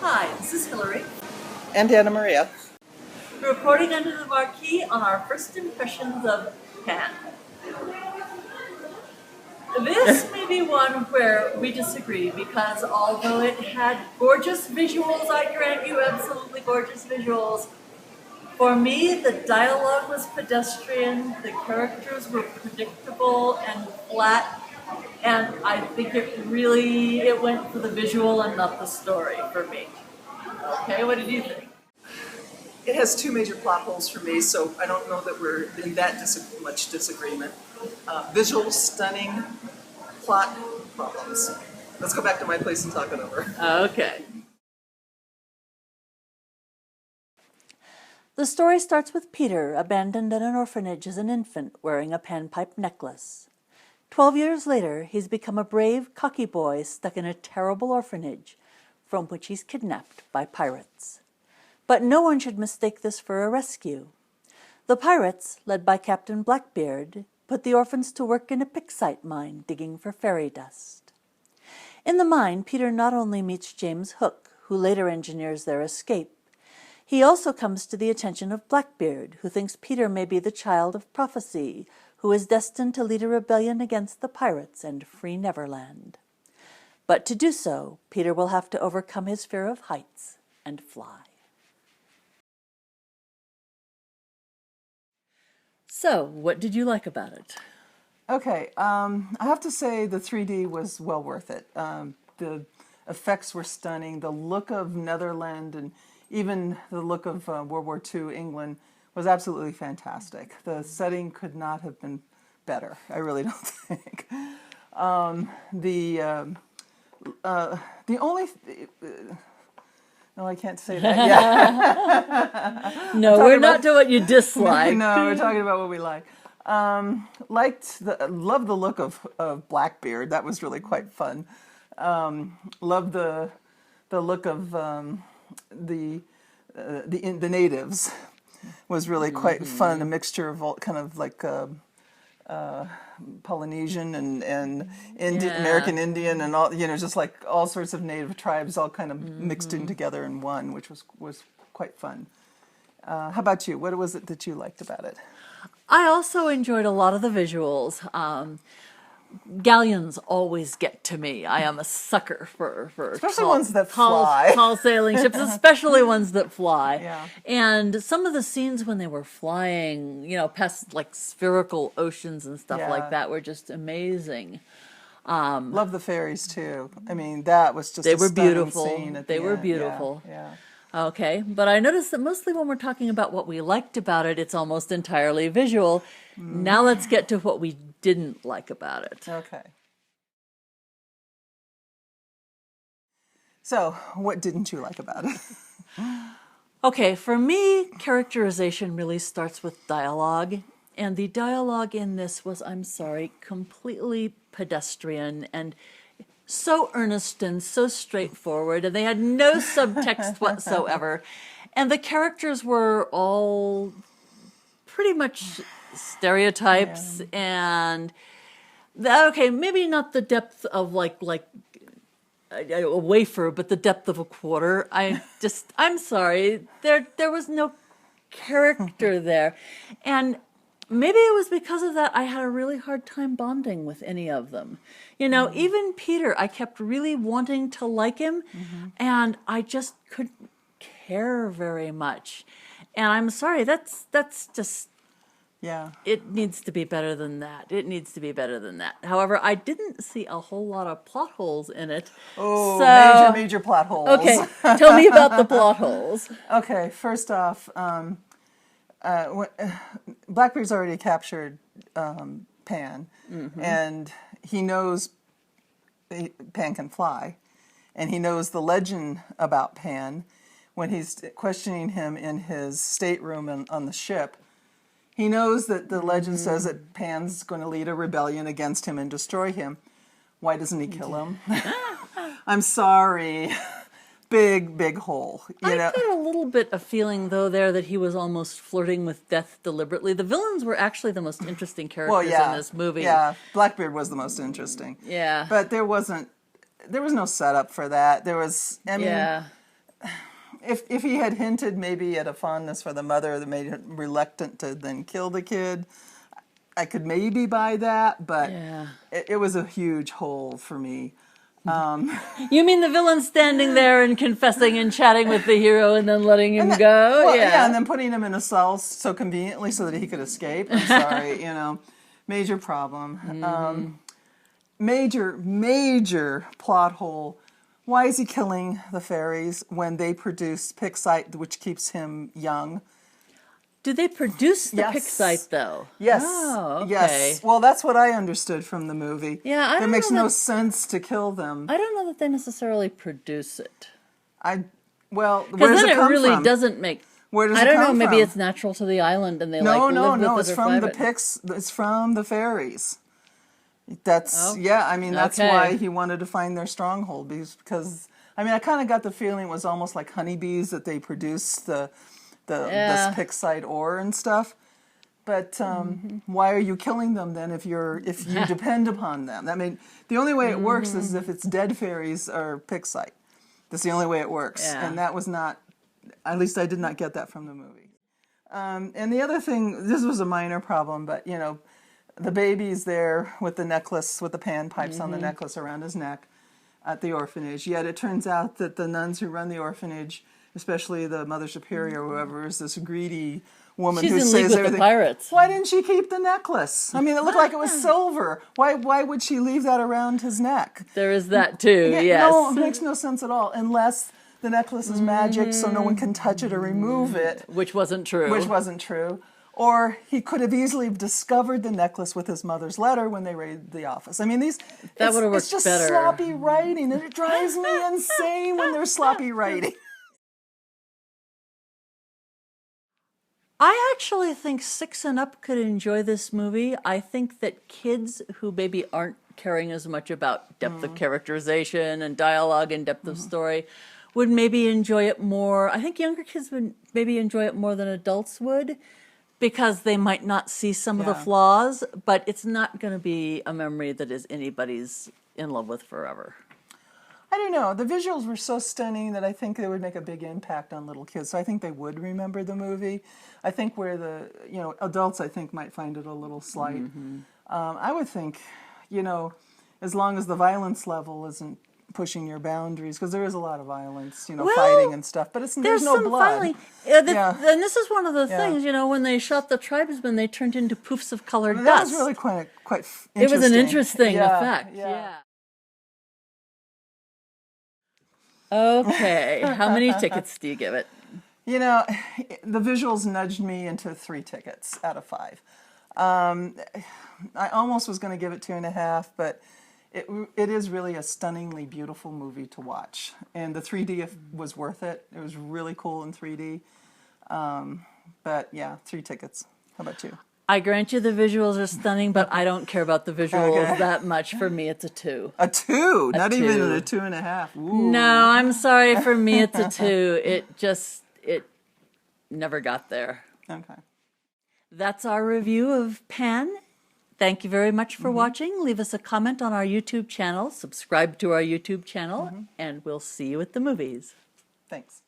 Hi, this is Hilary. And Anna Maria. Reporting under the marquee on our first impressions of Pan. This may be one where we disagree because although it had gorgeous visuals, I grant you absolutely gorgeous visuals, for me the dialogue was pedestrian, the characters were predictable and flat, and I think it went for the visual and not the story for me. Okay, what did you think? It has two major plot holes for me, so I don't know that we're in that much disagreement. Visual, stunning, plot problems. Let's go back to my place and talk it over. Okay. The story starts with Peter abandoned in an orphanage as an infant wearing a panpipe necklace. 12 years later, he's become a brave, cocky boy stuck in a terrible orphanage from which he's kidnapped by pirates. But no one should mistake this for a rescue. The pirates, led by Captain Blackbeard, put the orphans to work in a pixite mine digging for fairy dust. In the mine, Peter not only meets James Hook, who later engineers their escape, he also comes to the attention of Blackbeard, who thinks Peter may be the child of prophecy, who is destined to lead a rebellion against the pirates and free Neverland. But to do so, Peter will have to overcome his fear of heights and fly. So, what did you like about it? Okay, I have to say the 3D was well worth it. The effects were stunning. The look of Netherlands and even the look of World War II England was absolutely fantastic. The setting could not have been better. I really don't think. The only no, I can't say that yet. No, we're not doing what you dislike. No, we're talking about what we like. Loved the look of Blackbeard. That was really quite fun. Loved the look of the natives. Was really quite fun. A mixture of all, kind of like Polynesian and American Indian and all, just like all sorts of native tribes all kind of mixed in together in one, which was quite fun. How about you? What was it that you liked about it? I also enjoyed a lot of the visuals. Galleons always get to me. I am a sucker for especially ones that fly. Tall sailing ships, especially ones that fly. Yeah. And some of the scenes when they were flying, past like spherical oceans and stuff like that were just amazing. Love the fairies too. I mean, that was just they a were stunning beautiful. Scene at They the were end. beautiful. Yeah. Okay, but I noticed that mostly when we're talking about what we liked about it, it's almost entirely visual. Now let's get to what we didn't like about it. Okay. So, what didn't you like about it? Okay, for me, characterization really starts with dialogue. And the dialogue in this was, I'm sorry, completely pedestrian and so earnest and so straightforward. And they had no subtext whatsoever. And the characters were all pretty much stereotypes and that, okay, maybe not the depth of like a wafer, but the depth of a quarter. I'm sorry, there was no character there. And maybe it was because of that I had a really hard time bonding with any of them. Even Peter, I kept really wanting to like him, and I just couldn't care very much. And I'm sorry, that's just... Yeah. It needs to be better than that. It needs to be better than that. However, I didn't see a whole lot of plot holes in it. Oh, major plot holes. Okay, tell me about the plot holes. Okay, first off, Blackbeard's already captured Pan, and he knows Pan can fly, and he knows the legend about Pan. When he's questioning him in his stateroom on the ship, he knows that the legend says that Pan's going to lead a rebellion against him and destroy him. Why doesn't he kill him? I'm sorry. Big hole. I got a little bit of feeling, though, there that he was almost flirting with death deliberately. The villains were actually the most interesting characters in this movie. Yeah, Blackbeard was the most interesting. Yeah. But there was no setup for that. There was, If he had hinted maybe at a fondness for the mother that made him reluctant to then kill the kid, I could maybe buy that, but Yeah. it was a huge hole for me. You mean the villain standing there and confessing and chatting with the hero and then letting him go? Well, yeah. and then putting him in a cell so conveniently so that he could escape. I'm sorry, major problem. Major plot hole. Why is he killing the fairies when they produce Pixite, which keeps him young? Do they produce the Yes. Pixite, though? Yes. Oh, okay. Yes. Well, that's what I understood from the movie. Yeah, I It don't makes know no that- sense to kill them. I don't know that they necessarily produce it. Where Because does then it it come really from? doesn't make... Where does I it don't come know, maybe from? it's natural to the island and they No, live with it's it or from the find it. It's from the fairies. That's that's okay. why he wanted to find their stronghold because I kind of got the feeling it was almost like honeybees that they produce this Pixite ore and stuff. But why are you killing them then if you depend upon them? The only way it works is if it's dead fairies or Pixite. That's the only way it works, Yeah. and that was not. At least I did not get that from the movie. And the other thing, this was a minor problem, but the baby's there with the necklace, with the panpipes on the necklace around his neck at the orphanage. Yet it turns out that the nuns who run the orphanage, especially the Mother Superior or whoever, is this greedy woman She's who in says league with everything. the pirates. Why didn't she keep the necklace? It looked like it was silver. Why would she leave that around his neck? There is that too, yes. No, it makes no sense at all, unless the necklace is magic so no one can touch it or remove it. Which wasn't true. Which wasn't true. Or he could have easily discovered the necklace with his mother's letter when they raided the office. That would have worked It's just better. sloppy writing, and it drives me insane when there's sloppy writing. I actually think 6 and up could enjoy this movie. I think that kids who maybe aren't caring as much about depth of characterization and dialogue and depth of story would maybe enjoy it more. I think younger kids would maybe enjoy it more than adults would because they might not see some of the Yeah. flaws, but it's not going to be a memory that is anybody's in love with forever. I don't know. The visuals were so stunning that I think they would make a big impact on little kids. So I think they would remember the movie. I think where adults, I think, might find it a little slight. I would think, as long as the violence level isn't pushing your boundaries, because there is a lot of violence, fighting and stuff, but there's no some blood. fighting. Yeah. And this is one of the Yeah. things, when they shot the tribesmen, they turned into poofs of colored That dust. was really quite interesting. It was an interesting Yeah, effect. yeah. Yeah. Okay, how many tickets do you give it? The visuals nudged me into 3 tickets out of 5. I almost was going to give it 2.5, but it is really a stunningly beautiful movie to watch. And the 3D was worth it. It was really cool in 3D. But yeah, 3 tickets. How about you? I grant you the visuals are stunning, but I don't care about the visuals that much. For me, it's a 2. A 2? Not even 2. a 2.5. Ooh. No, I'm sorry. For me, it's a 2. It never got there. Okay. That's our review of Pan. Thank you very much for watching. Leave us a comment on our YouTube channel. Subscribe to our YouTube channel, and we'll see you at the movies. Thanks.